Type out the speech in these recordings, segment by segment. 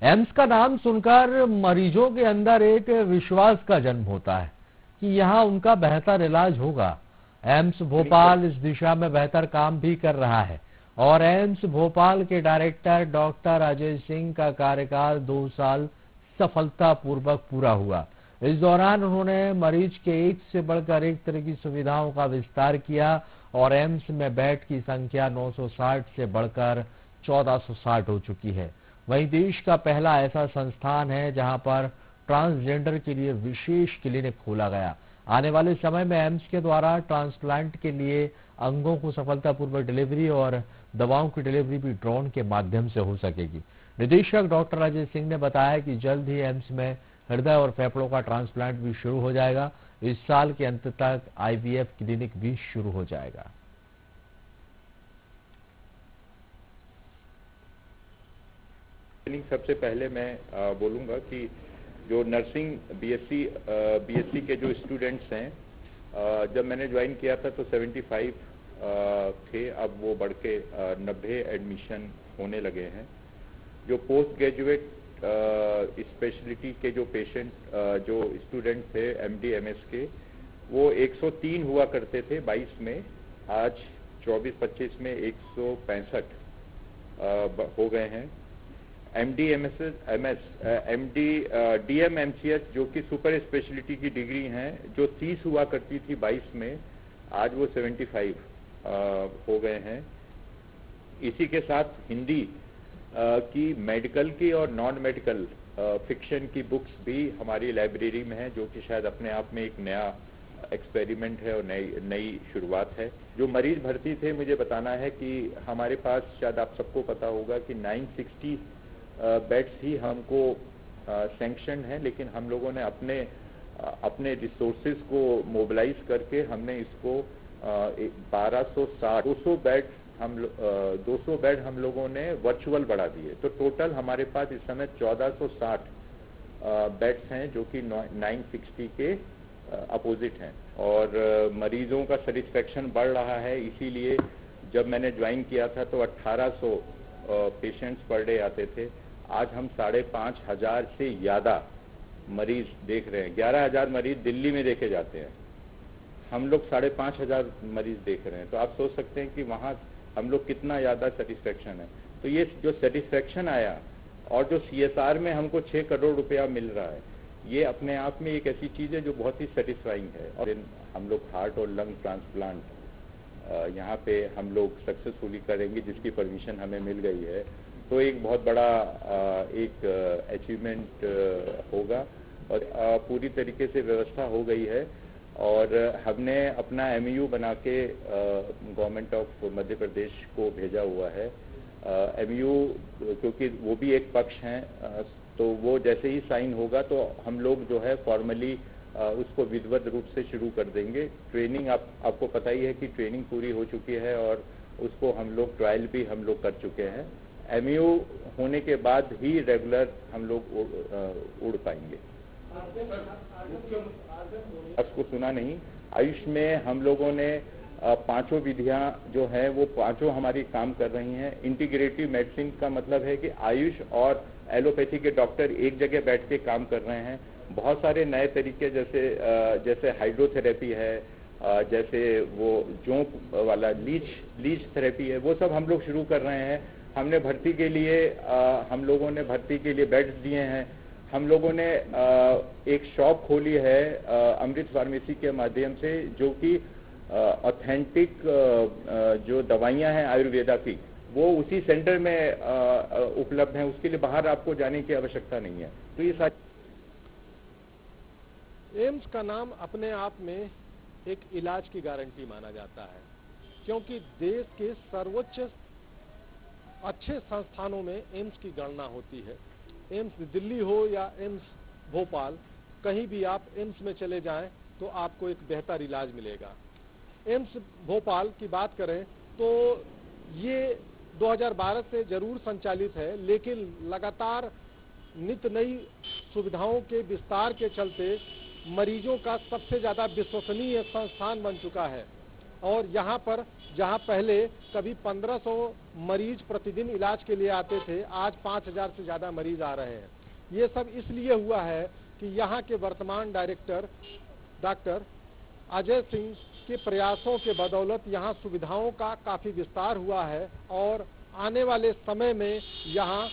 AIIMS का नाम सुनकर मरीजों के अंदर एक विश्वास का जन्म होता है कि यहां उनका बेहतर इलाज होगा। एम्स भोपाल इस दिशा में बेहतर काम भी कर रहा है और एम्स भोपाल के डायरेक्टर डॉक्टर अजय सिंह का कार्यकाल 2 साल सफलतापूर्वक पूरा हुआ। इस दौरान उन्होंने मरीज के एक से बढ़कर एक तरह की सुविधाओं का विस्तार किया और एम्स में बेड की संख्या 960 से बढ़कर 1460 हो चुकी है। वहीं देश का पहला ऐसा संस्थान है जहां पर ट्रांसजेंडर के लिए विशेष क्लिनिक खोला गया। आने वाले समय में एम्स के द्वारा ट्रांसप्लांट के लिए अंगों को सफलतापूर्वक डिलीवरी और दवाओं की डिलीवरी भी ड्रोन के माध्यम से हो सकेगी। निदेशक डॉक्टर अजय सिंह ने बताया कि जल्द ही एम्स में हृदय और फेफड़ों का ट्रांसप्लांट भी शुरू हो जाएगा। इस साल के अंत तक आईवीएफ क्लिनिक भी शुरू हो जाएगा। सबसे पहले मैं बोलूंगा कि जो नर्सिंग बीएससी के जो स्टूडेंट्स हैं, जब मैंने ज्वाइन किया था तो 75 थे, अब वो बढ़ के 90 एडमिशन होने लगे हैं। जो पोस्ट ग्रेजुएट स्पेशलिटी के जो पेशेंट जो स्टूडेंट थे एमडी एमएस के, वो 103 हुआ करते थे 22 में, आज 24-25 में 165 हो गए हैं। एमडी डीएम एमसीएच जो कि सुपर स्पेशलिटी की डिग्री हैं, जो 30 हुआ करती थी 22 में, आज वो 75 हो गए हैं। इसी के साथ हिंदी की मेडिकल की और नॉन मेडिकल फिक्शन की बुक्स भी हमारी लाइब्रेरी में है, जो कि शायद अपने आप में एक नया एक्सपेरिमेंट है और नई शुरुआत है। जो मरीज भर्ती थे, मुझे बताना है कि हमारे पास, शायद आप सबको पता होगा कि 960 बेड्स ही हमको सैंक्शन है, लेकिन हम लोगों ने अपने रिसोर्सेज को मोबिलाइज करके हमने इसको 1260 200 बेड हम लोगों ने वर्चुअल बढ़ा दिए। तो टोटल हमारे पास इस समय 1460 बेड्स हैं, जो कि 960 के अपोजिट हैं और मरीजों का सेटिस्फेक्शन बढ़ रहा है। इसीलिए जब मैंने ज्वाइन किया था तो 1800 पेशेंट्स पर डे आते थे, आज हम 5500 से ज़्यादा मरीज देख रहे हैं। 11000 मरीज दिल्ली में देखे जाते हैं, हम लोग 5500 मरीज देख रहे हैं। तो आप सोच सकते हैं कि वहाँ हम लोग कितना ज़्यादा सेटिस्फेक्शन है। तो ये जो सेटिस्फेक्शन आया और जो सीएसआर में हमको 6 करोड़ रुपया मिल रहा है, ये अपने आप में एक ऐसी चीज़ है जो बहुत ही सेटिस्फाइंग है। और हम लोग हार्ट और लंग ट्रांसप्लांट यहाँ पे हम लोग सक्सेसफुली करेंगे, जिसकी परमिशन हमें मिल गई है। तो एक बहुत बड़ा एक अचीवमेंट होगा और पूरी तरीके से व्यवस्था हो गई है। और हमने अपना एमयू बना के गवर्नमेंट ऑफ मध्य प्रदेश को भेजा हुआ है। एमयू क्योंकि वो भी एक पक्ष हैं, तो वो जैसे ही साइन होगा तो हम लोग जो है फॉर्मली उसको विधिवत रूप से शुरू कर देंगे। ट्रेनिंग आपको पता ही है कि ट्रेनिंग पूरी हो चुकी है और उसको हम लोग ट्रायल भी हम लोग कर चुके हैं। एमयू होने के बाद ही रेगुलर हम लोग उड़ पाएंगे। उसको सुना नहीं। आयुष में हम लोगों ने 5 विधियां जो है वो 5 हमारी काम कर रही हैं। इंटीग्रेटिव मेडिसिन का मतलब है कि आयुष और एलोपैथी के डॉक्टर एक जगह बैठ के काम कर रहे हैं। बहुत सारे नए तरीके जैसे हाइड्रोथेरेपी है, जैसे वो जोंक वाला लीच थेरेपी है, वो सब हम लोग शुरू कर रहे हैं। हमने भर्ती के लिए हम लोगों ने भर्ती के लिए बेड्स दिए हैं। हम लोगों ने एक शॉप खोली है अमृत फार्मेसी के माध्यम से, जो कि ऑथेंटिक जो दवाइयां हैं आयुर्वेदा की, वो उसी सेंटर में उपलब्ध हैं। उसके लिए बाहर आपको जाने की आवश्यकता नहीं है। तो ये सारी एम्स का नाम अपने आप में एक इलाज की गारंटी माना जाता है, क्योंकि देश के सर्वोच्च अच्छे संस्थानों में एम्स की गणना होती है। एम्स दिल्ली हो या एम्स भोपाल, कहीं भी आप एम्स में चले जाएं तो आपको एक बेहतर इलाज मिलेगा। एम्स भोपाल की बात करें तो ये 2012 से जरूर संचालित है, लेकिन लगातार नित्य नई सुविधाओं के विस्तार के चलते मरीजों का सबसे ज्यादा विश्वसनीय संस्थान बन चुका है और यहाँ पर जहाँ पहले कभी 1500 मरीज प्रतिदिन इलाज के लिए आते थे, आज 5000 से ज़्यादा मरीज आ रहे हैं। ये सब इसलिए हुआ है कि यहाँ के वर्तमान डायरेक्टर डॉक्टर अजय सिंह के प्रयासों के बदौलत यहाँ सुविधाओं का काफ़ी विस्तार हुआ है और आने वाले समय में यहाँ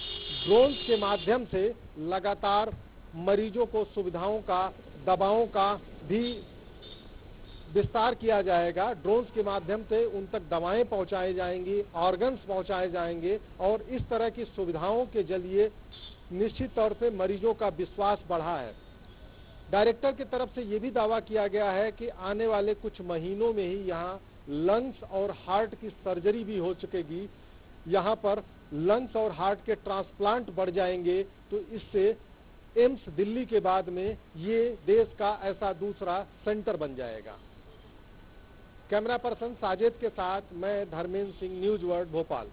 ड्रोन्स के माध्यम से लगातार मरीजों को सुविधाओं का, दवाओं का भी विस्तार किया जाएगा। ड्रोन्स के माध्यम से उन तक दवाएं पहुंचाई जाएंगी, ऑर्गन्स पहुंचाए जाएंगे और इस तरह की सुविधाओं के जरिए निश्चित तौर पे मरीजों का विश्वास बढ़ा है। डायरेक्टर की तरफ से ये भी दावा किया गया है कि आने वाले कुछ महीनों में ही यहाँ लंग्स और हार्ट की सर्जरी भी हो सकेगी। यहाँ पर लंग्स और हार्ट के ट्रांसप्लांट बढ़ जाएंगे, तो इससे एम्स दिल्ली के बाद में ये देश का ऐसा दूसरा सेंटर बन जाएगा। कैमरा पर्सन साजिद के साथ मैं धर्मेंद्र सिंह, न्यूज वर्ल्ड, भोपाल।